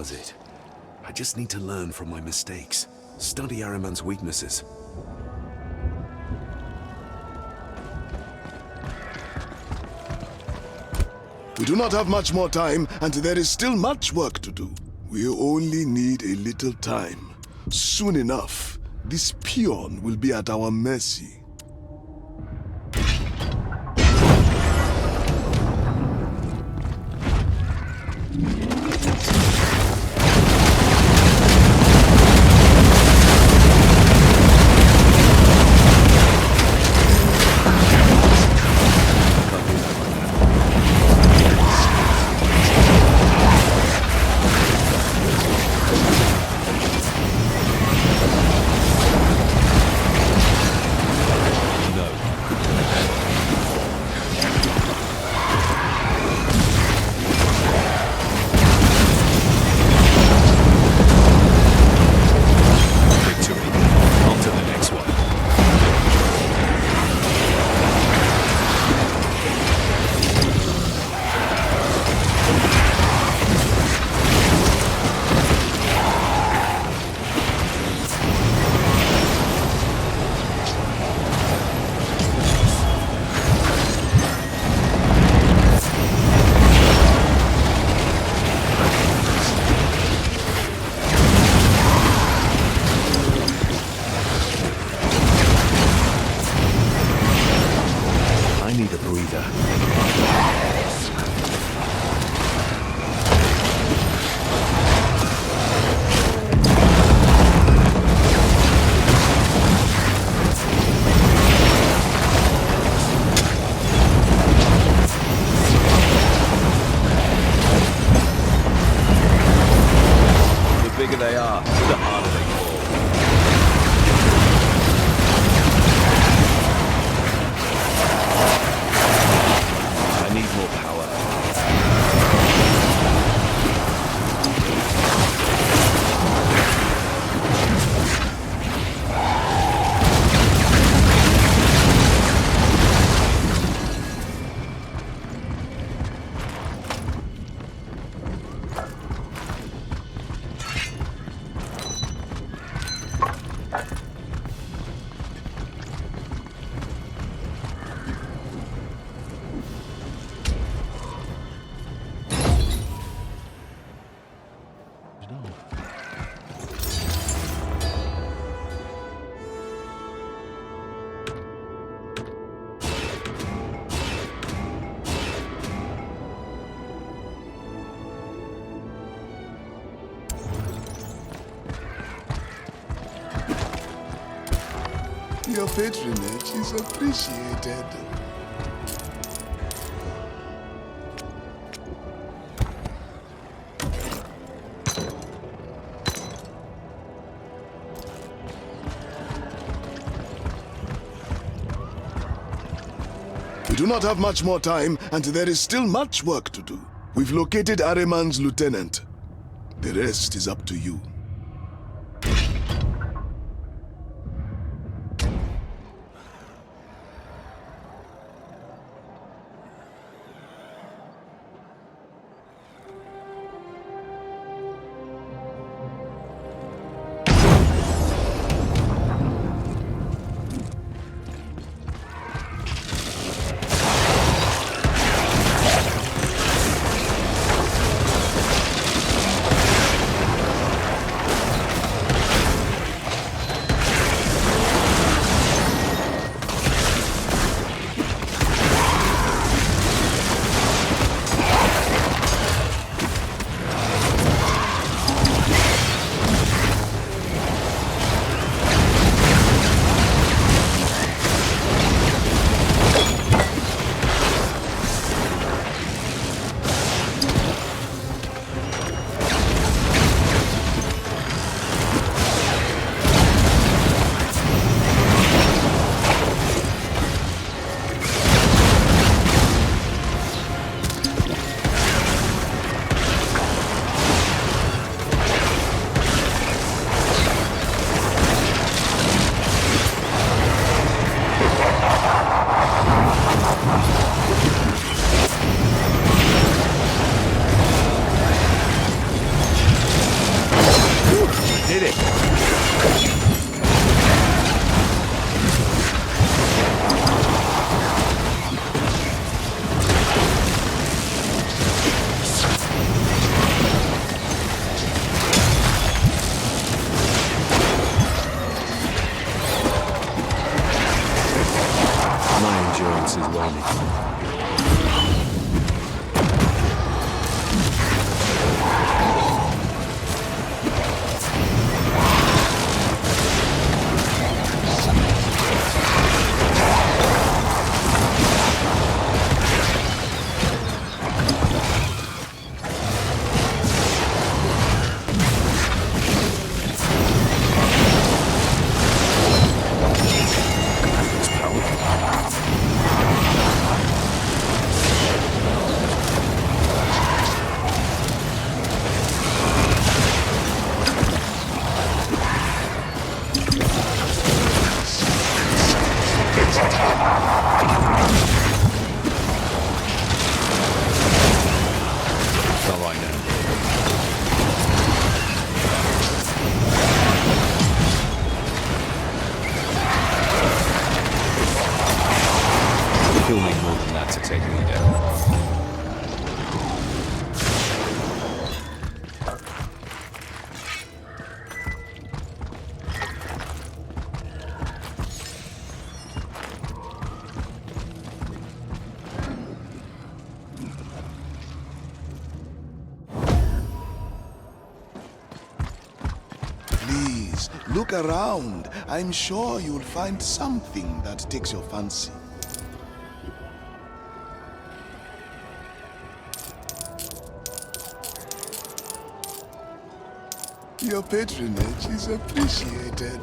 does it. I just need to learn from my mistakes. Study Ahriman's weaknesses. We do not have much more time, and there is still much work to do. We only need a little time. Soon enough, this peon will be at our mercy. Your patronage is appreciated. We do not have much more time, and there is still much work to do. We've located Ahriman's lieutenant. The rest is up to you. Hit it! My endurance is waning. He'll need more than that to take me down. Please, look around. I'm sure you'll find something that takes your fancy. Your patronage is appreciated.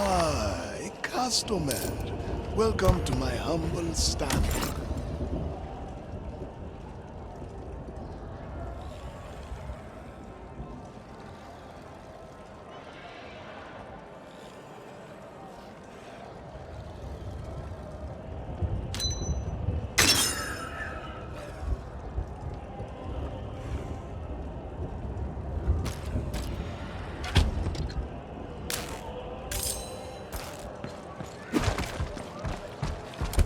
Ah, a customer. Welcome to my humble stand.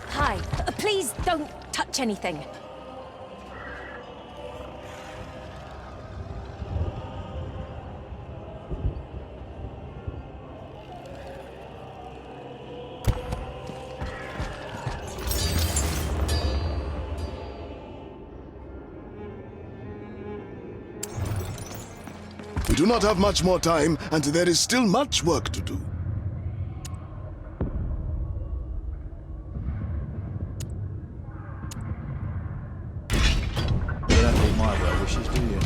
Hi. Please don't touch anything. We do not have much more time, and there is still much work to do. You don't need my well wishes, do you?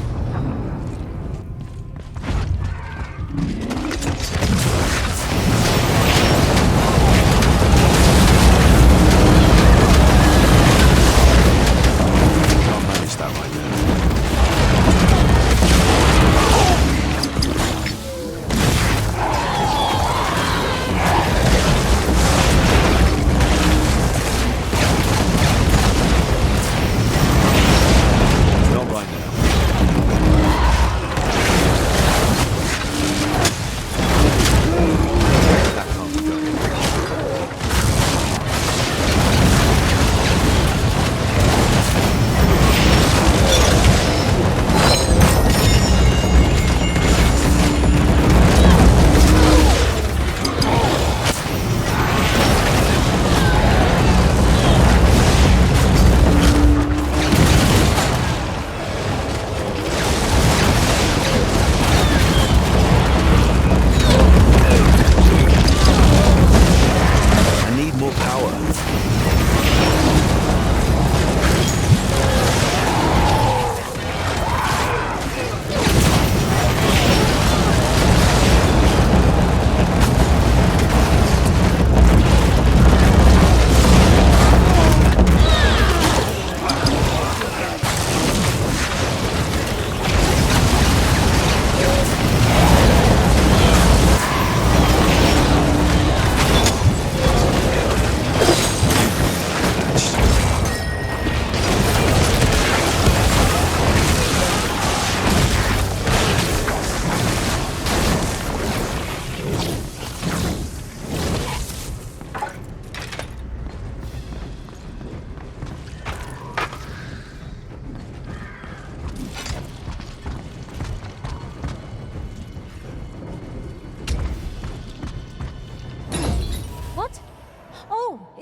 Can't manage that right now.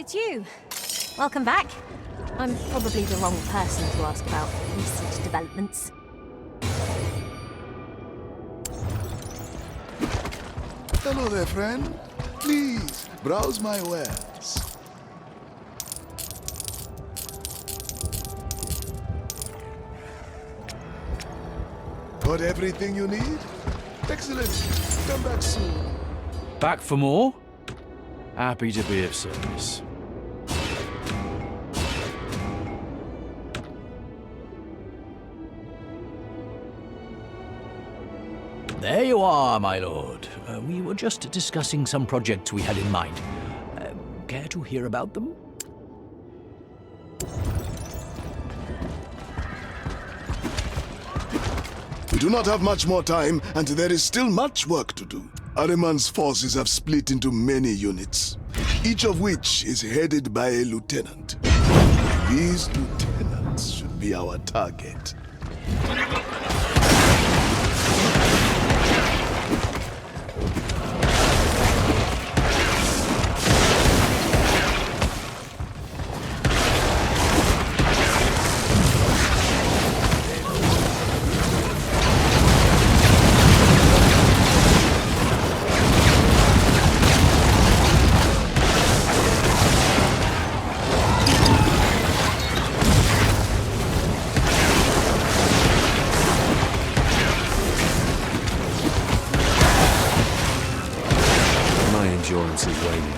it's you. Welcome back. I'm probably the wrong person to ask about recent developments. Hello there, friend. Please, browse my wares. Got everything you need? Excellent. Come back soon. Back for more? Happy to be of service. There you are, my lord. We were just discussing some projects we had in mind. Care to hear about them? We do not have much more time, and there is still much work to do. Ahriman's forces have split into many units, each of which is headed by a lieutenant. These lieutenants should be our target. Endurance is waning.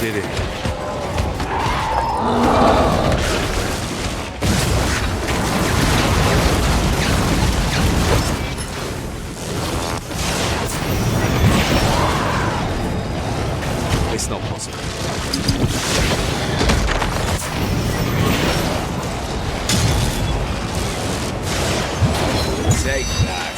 Did it. It's not possible. Take that.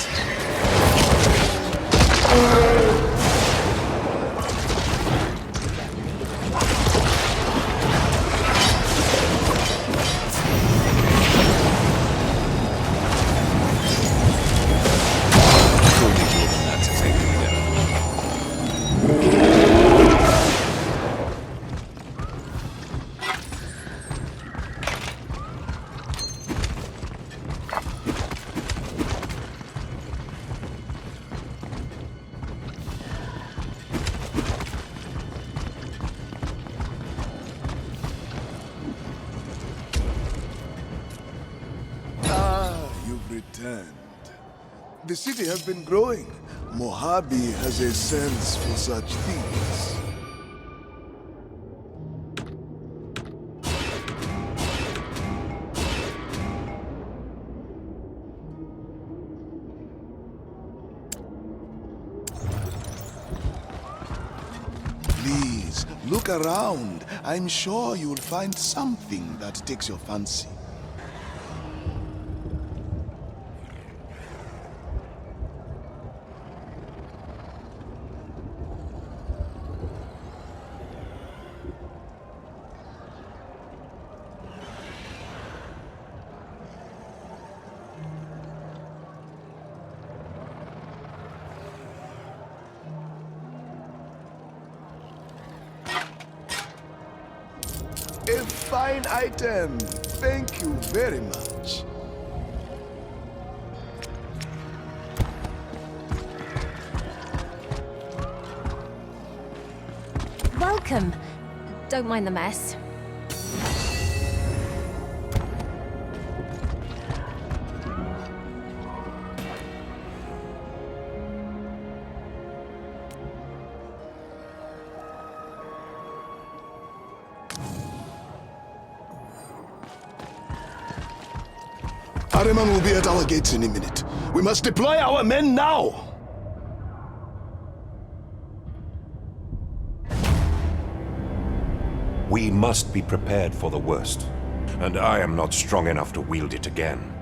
Surely more than that to take me down. You've returned. The city has been growing. Mojave has a sense for such things. Please, look around. I'm sure you'll find something that takes your fancy. A fine item. Thank you very much. Welcome. Don't mind the mess. Ahriman will be at our gates in a minute. We must deploy our men now! We must be prepared for the worst. and I am not strong enough to wield it again.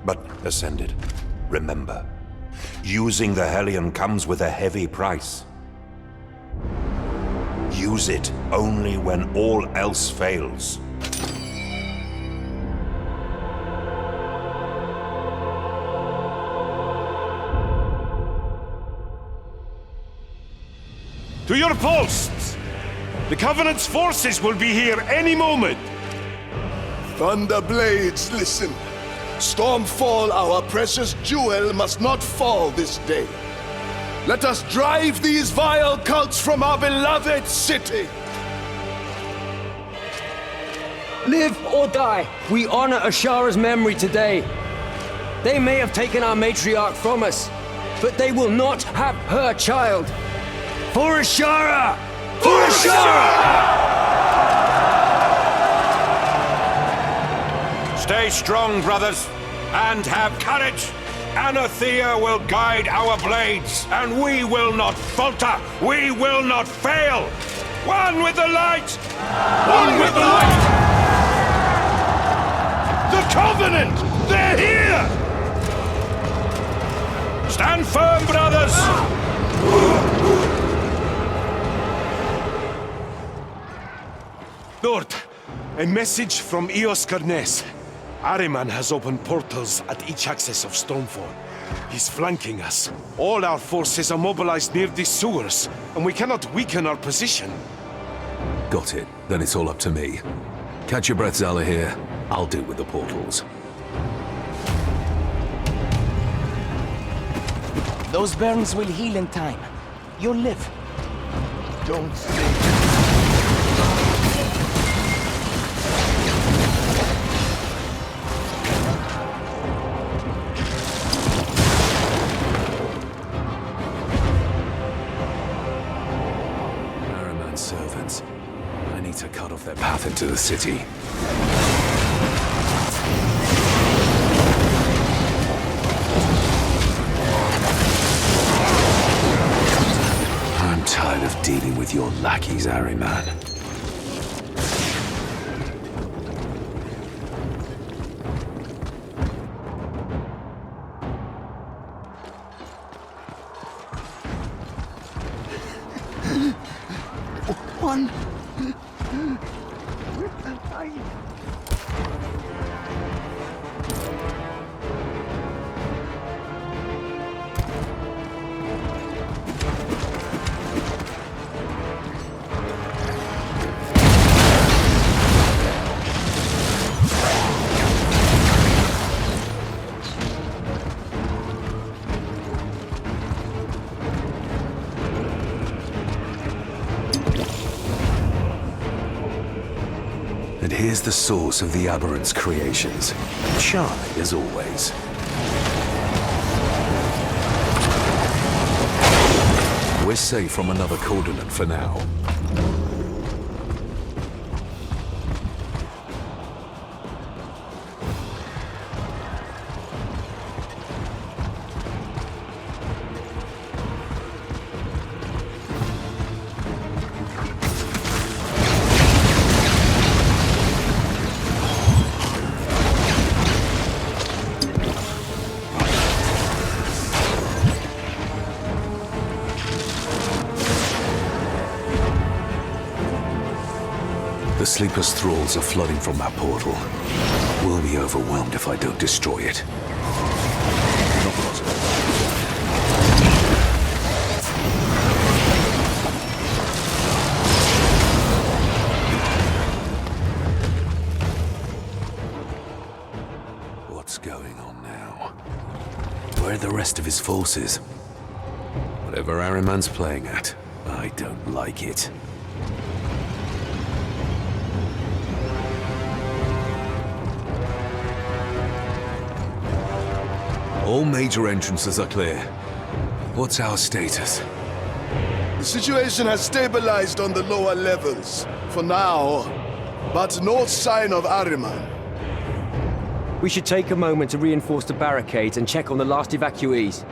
But, Ascended, remember, using the Hellion comes with a heavy price. Use it only when all else fails. To your posts! The Covenant's forces will be here any moment! Thunderblades, listen. Stormfall, our precious jewel, must not fall this day. Let us drive these vile cults from our beloved city! Live or die, we honor Ashara's memory today. They may have taken our matriarch from us, but they will not have her child. For Ashara! For Ashara! Stay strong, brothers, and have courage. Anathea will guide our blades, and we will not falter. We will not fail. One with the light! One with the light! The Covenant! They're here! Stand firm, brothers! Lord, a message from Eos Karnes. Ahriman has opened portals at each axis of Stormfall. He's flanking us. All our forces are mobilized near these sewers, and we cannot weaken our position. Got it. Then it's all up to me. Catch your breath, Zala here. I'll deal with the portals. Those burns will heal in time. You'll live. Don't say... Servants. I need to cut off their path into the city. I'm tired of dealing with your lackeys, Ahriman. One. And here's the source of the Aberrant's creations. Charming as always. We're safe from another coordinate for now. The Sleeper's thralls are flooding from that portal. We'll be overwhelmed if I don't destroy it. Not possible. What's going on now? Where are the rest of his forces? Whatever Ahriman's playing at, I don't like it. All major entrances are clear. What's our status? The situation has stabilized on the lower levels, for now, but no sign of Ahriman. We should take a moment to reinforce the barricades and check on the last evacuees.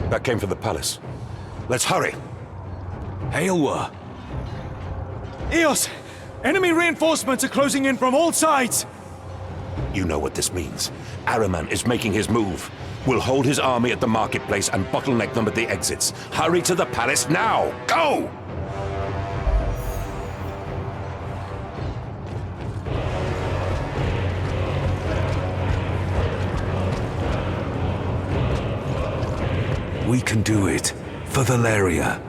That came from the palace. Let's hurry. Hailwa! Eos! Enemy reinforcements are closing in from all sides! You know what this means. Ahriman is making his move. We'll hold his army at the marketplace and bottleneck them at the exits. Hurry to the palace now! Go! We can do it. For Valeria.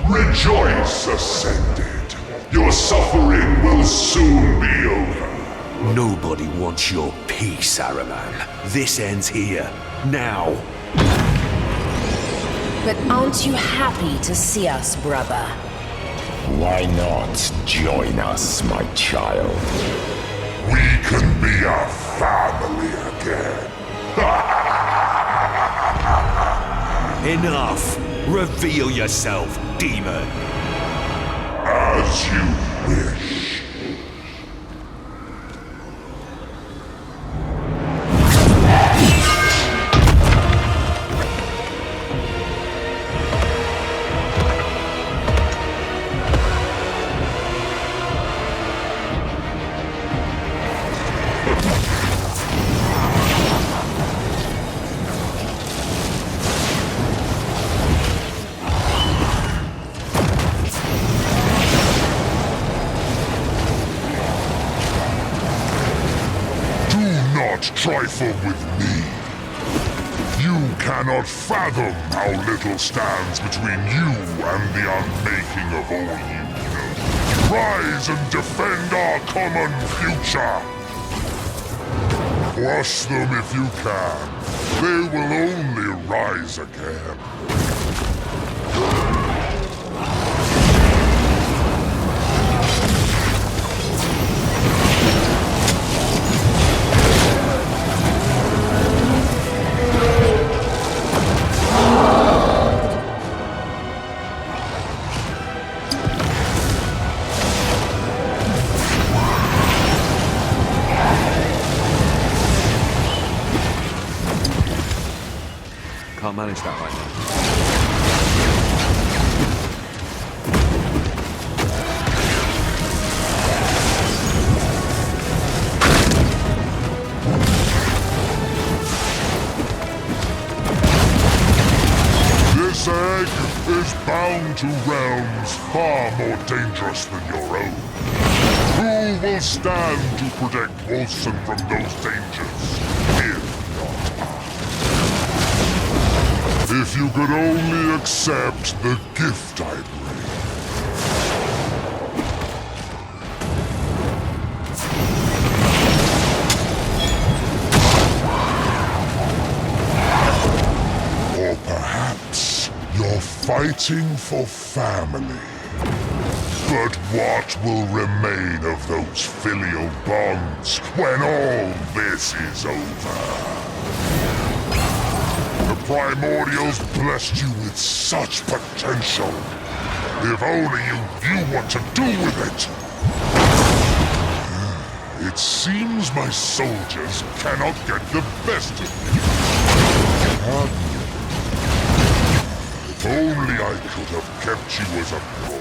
Rejoice, Ascended. Your suffering will soon be over. Nobody wants your peace, Ahriman. This ends here. Now. But aren't you happy to see us, brother? Why not join us, my child? We can be a family again. Enough! Reveal yourself, demon! As you wish. Trifle with me. You cannot fathom how little stands between you and the unmaking of all you know. Rise and defend our common future. Crush them if you can. They will only rise again. Can't manage that right now. This egg is bound to realms far more dangerous than your own. Who will stand to protect Wolcen from those dangers? If not I. If you could only accept the gift I bring. Or perhaps you're fighting for family. But what will remain of those filial bonds when all this is over? The Primordials blessed you with such potential. If only you knew what to do with it. It seems my soldiers cannot get the best of me. If only I could have kept you as a pawn.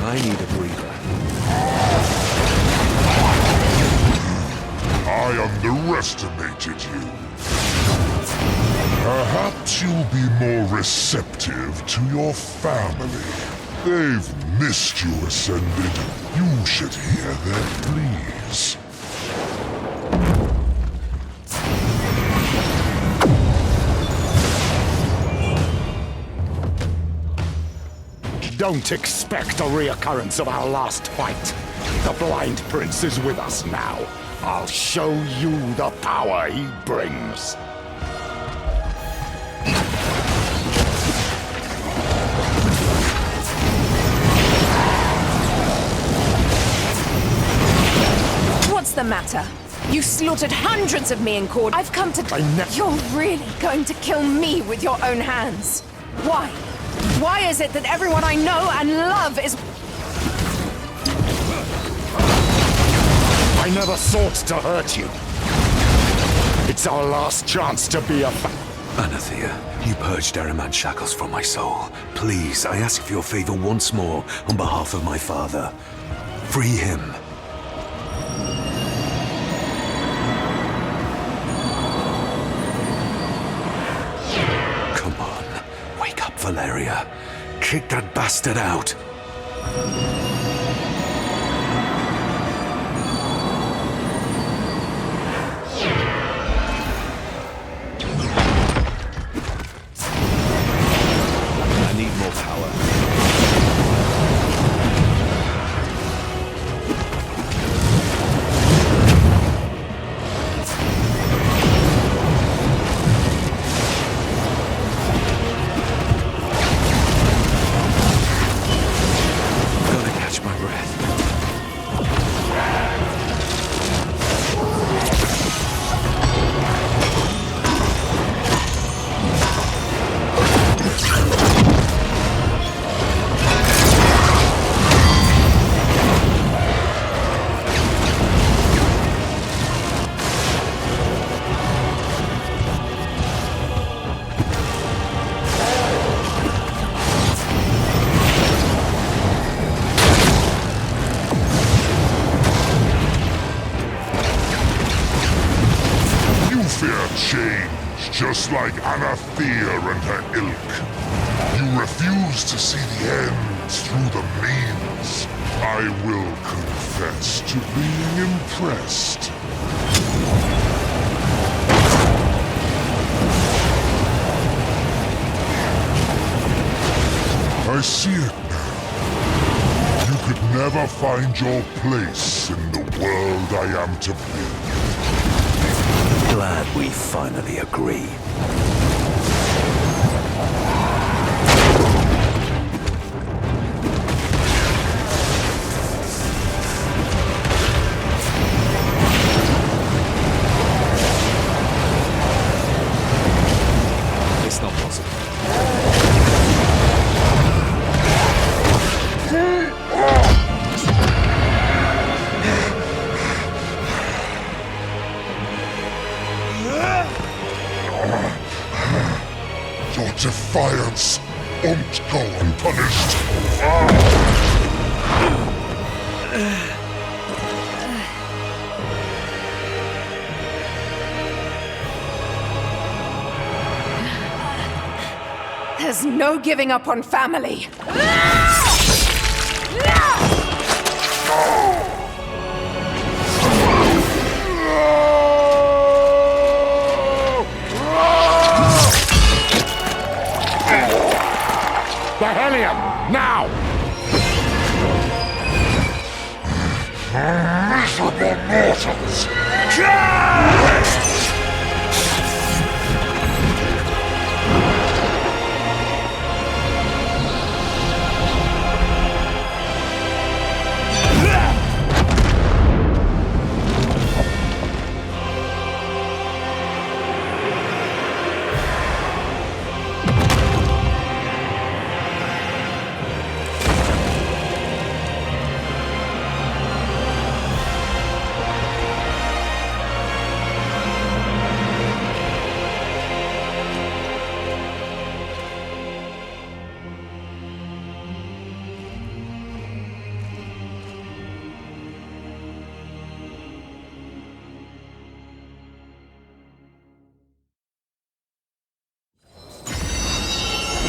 I need a breather. I underestimated you. Perhaps you'll be more receptive to your family. They've missed you, Ascended. You should hear their pleas. Don't expect a reoccurrence of our last fight. The Blind Prince is with us now. I'll show you the power he brings. What's the matter? You slaughtered hundreds of me in court. I've come to... You're really going to kill me with your own hands? Why? Why is it that everyone I know and love is... I never sought to hurt you. It's our last chance to be a... Anathea, you purged Ahriman's shackles from my soul. Please, I ask for your favor once more on behalf of my father. Free him. Come on, wake up, Valeria. Kick that bastard out. Just like Anathea and her ilk. You refuse to see the end through the means. I will confess to being impressed. I see it now. You could never find your place in the world I am to build. Glad we finally agree. It's not possible. Your defiance won't go unpunished. There's no giving up on family. The helium, now! Miserable mortals!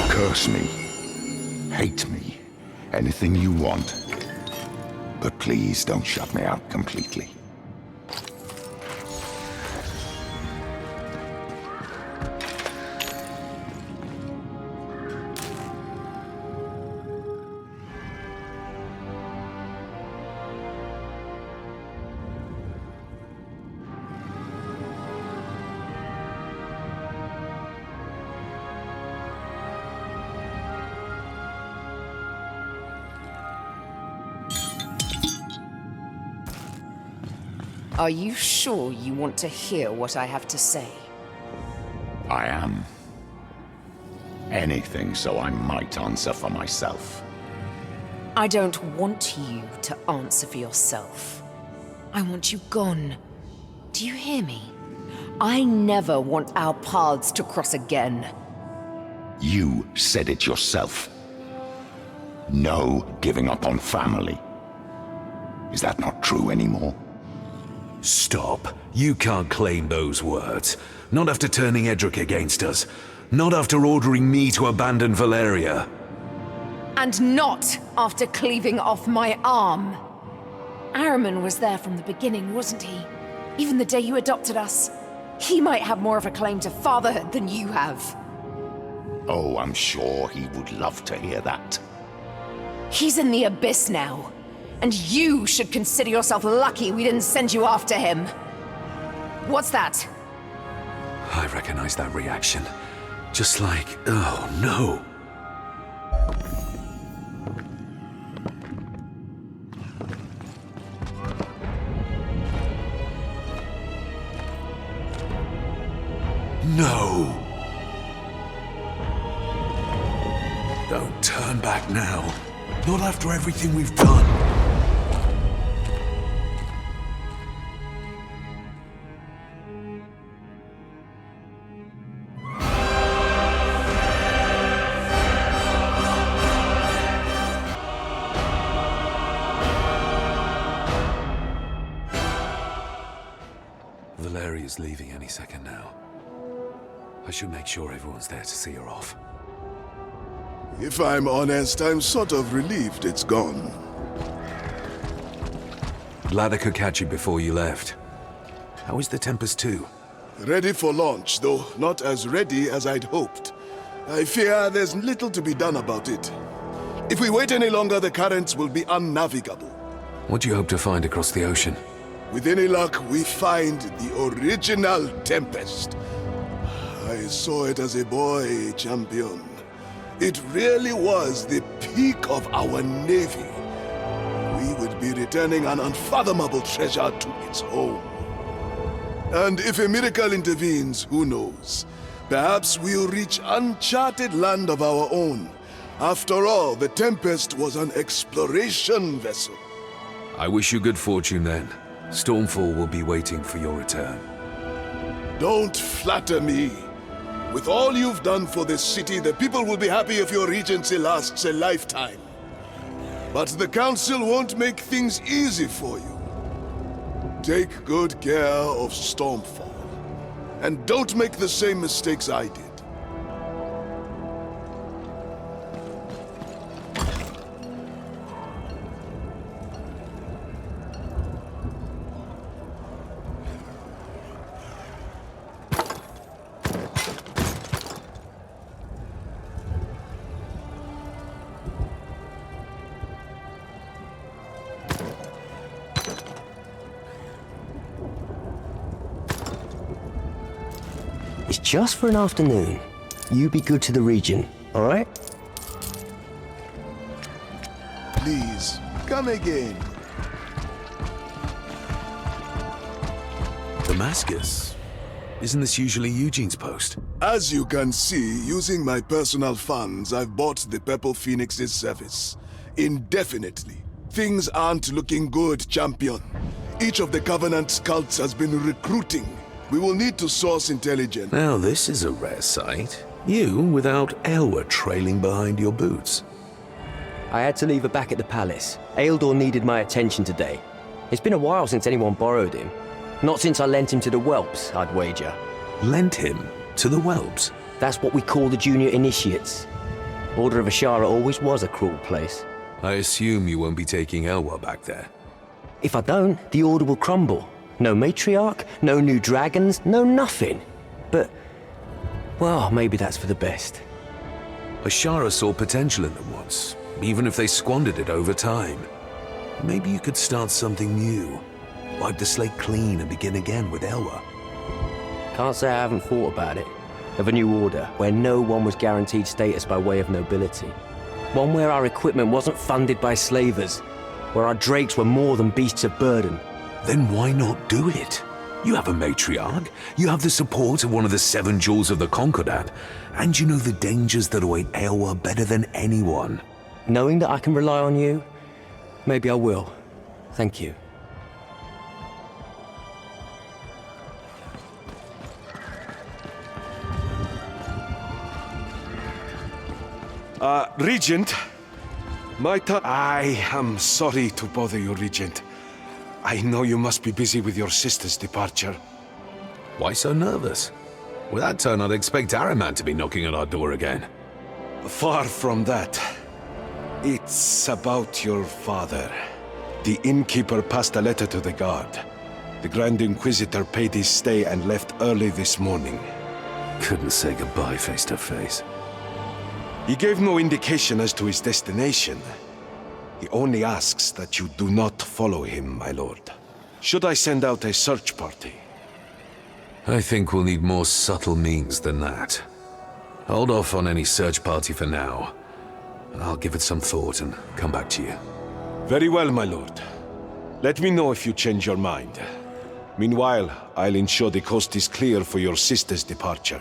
Curse me, hate me, anything you want. But please don't shut me out completely. Are you sure you want to hear what I have to say? I am. Anything so I might answer for myself. I don't want you to answer for yourself. I want you gone. Do you hear me? I never want our paths to cross again. You said it yourself. No giving up on family. Is that not true anymore? Stop. You can't claim those words. Not after turning Edric against us. Not after ordering me to abandon Valeria. And not after cleaving off my arm. Ahriman was there from the beginning, wasn't he? Even the day you adopted us. He might have more of a claim to fatherhood than you have. Oh, I'm sure he would love to hear that. He's in the abyss now. And you should consider yourself lucky we didn't send you after him. What's that? I recognize that reaction. Just like, oh no. No! Don't turn back now. Not after everything we've done. Valeria's leaving any second now. I should make sure everyone's there to see her off. If I'm honest, I'm sort of relieved it's gone. Glad I could catch you before you left. How is the Tempest 2? Ready for launch, though not as ready as I'd hoped. I fear there's little to be done about it. If we wait any longer, the currents will be unnavigable. What do you hope to find across the ocean? With any luck, we find the original Tempest. I saw it as a boy, champion. It really was the peak of our navy. We would be returning an unfathomable treasure to its home. And if a miracle intervenes, who knows? Perhaps we'll reach uncharted land of our own. After all, the Tempest was an exploration vessel. I wish you good fortune then. Stormfall will be waiting for your return. Don't flatter me. With all you've done for this city, the people will be happy if your regency lasts a lifetime. But the Council won't make things easy for you. Take good care of Stormfall. And don't make the same mistakes I did. It's just for an afternoon. You be good to the region, all right? Please, come again. Damascus? Isn't this usually Eugene's post? As you can see, using my personal funds, I've bought the Purple Phoenix's service. Indefinitely. Things aren't looking good, champion. Each of the Covenant's cults has been recruiting. We will need to source intelligence. Now this is a rare sight. You without Elwa trailing behind your boots. I had to leave her back at the palace. Ealdor needed my attention today. It's been a while since anyone borrowed him. Not since I lent him to the whelps, I'd wager. Lent him to the whelps? That's what we call the junior initiates. Order of Ashara always was a cruel place. I assume you won't be taking Elwa back there. If I don't, the order will crumble. No matriarch, no new dragons, no nothing. But, well, maybe that's for the best. Ashara saw potential in them once, even if they squandered it over time. Maybe you could start something new. Wipe the slate clean and begin again with Elwa. Can't say I haven't thought about it. Of a new order, where no one was guaranteed status by way of nobility. One where our equipment wasn't funded by slavers. Where our drakes were more than beasts of burden. Then why not do it? You have a matriarch, you have the support of one of the 7 jewels of the Concordat, and you know the dangers that await Eowa better than anyone. Knowing that I can rely on you, maybe I will. Thank you. Regent. I am sorry to bother you, Regent. I know you must be busy with your sister's departure. Why so nervous? With that tone, I'd expect Araman to be knocking at our door again. Far from that. It's about your father. The innkeeper passed a letter to the guard. The Grand Inquisitor paid his stay and left early this morning. Couldn't say goodbye face to face. He gave no indication as to his destination. He only asks that you do not follow him, my lord. Should I send out a search party? I think we'll need more subtle means than that. Hold off on any search party for now. I'll give it some thought and come back to you. Very well, my lord. Let me know if you change your mind. Meanwhile, I'll ensure the coast is clear for your sister's departure.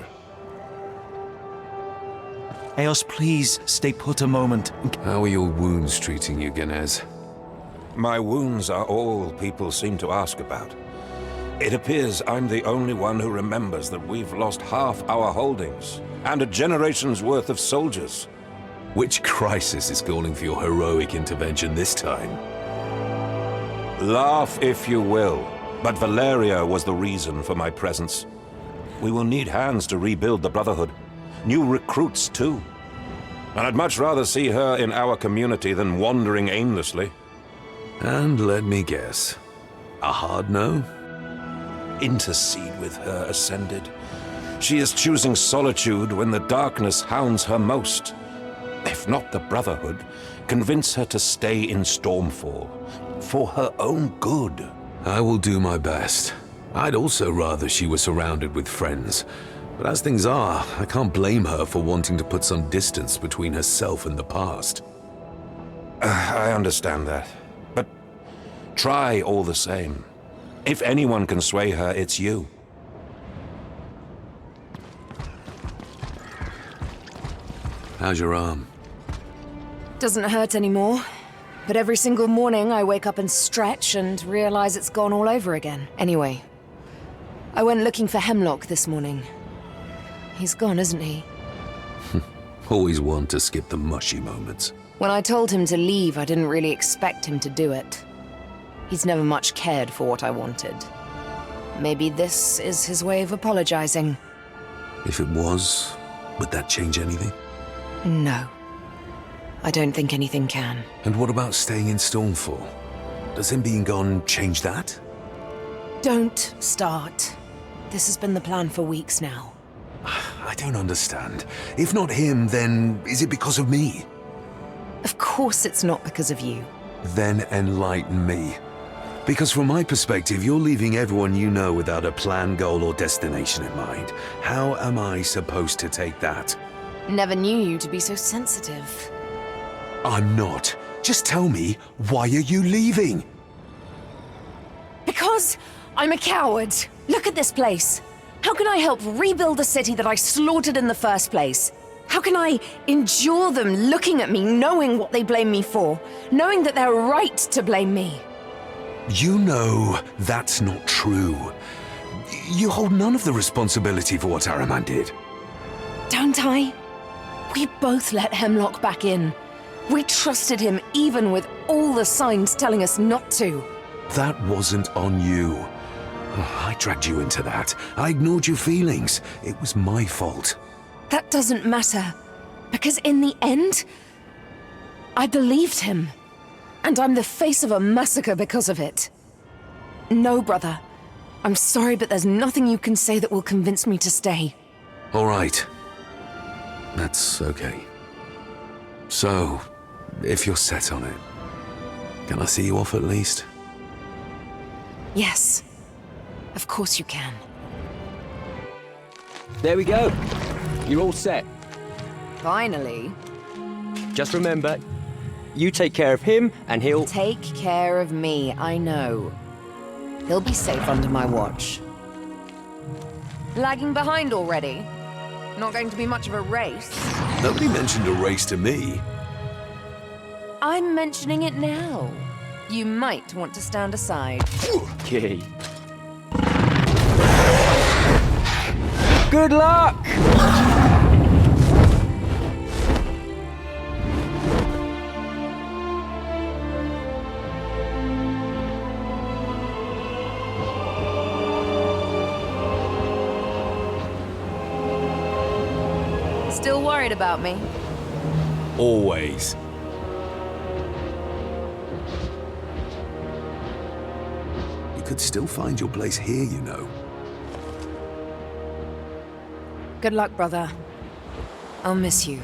Eos, please, stay put a moment. How are your wounds treating you, Genez? My wounds are all people seem to ask about. It appears I'm the only one who remembers that we've lost half our holdings, and a generation's worth of soldiers. Which crisis is calling for your heroic intervention this time? Laugh if you will, but Valeria was the reason for my presence. We will need hands to rebuild the Brotherhood. New recruits, too. And I'd much rather see her in our community than wandering aimlessly. And let me guess. A hard no? Intercede with her, Ascended. She is choosing solitude when the darkness hounds her most. If not the Brotherhood, convince her to stay in Stormfall. For her own good. I will do my best. I'd also rather she were surrounded with friends. But as things are, I can't blame her for wanting to put some distance between herself and the past. I understand that. But try all the same. If anyone can sway her, it's you. How's your arm? Doesn't hurt anymore. But every single morning I wake up and stretch and realize it's gone all over again. Anyway, I went looking for Hemlock this morning. He's gone, isn't he? Always one to skip the mushy moments. When I told him to leave, I didn't really expect him to do it. He's never much cared for what I wanted. Maybe this is his way of apologizing. If it was, would that change anything? No. I don't think anything can. And what about staying in Stormfall? Does him being gone change that? Don't start. This has been the plan for weeks now. I don't understand. If not him, then is it because of me? Of course it's not because of you. Then enlighten me. Because from my perspective, you're leaving everyone you know without a plan, goal, or destination in mind. How am I supposed to take that? Never knew you to be so sensitive. I'm not. Just tell me, why are you leaving? Because I'm a coward. Look at this place. How can I help rebuild a city that I slaughtered in the first place? How can I endure them looking at me, knowing what they blame me for? Knowing that they're right to blame me? You know that's not true. You hold none of the responsibility for what Araman did. Don't I? We both let Hemlock back in. We trusted him even with all the signs telling us not to. That wasn't on you. I dragged you into that. I ignored your feelings. It was my fault. That doesn't matter. Because in the end, I believed him. And I'm the face of a massacre because of it. No, brother. I'm sorry, but there's nothing you can say that will convince me to stay. All right. That's okay. So, if you're set on it, can I see you off at least? Yes. Of course you can. There we go. You're all set. Finally. Just remember, you take care of him and he'll... Take care of me, I know. He'll be safe under my watch. Lagging behind already? Not going to be much of a race. Nobody mentioned a race to me. I'm mentioning it now. You might want to stand aside. Okay. Good luck! Still worried about me? Always. You could still find your place here, you know. Good luck, brother. I'll miss you.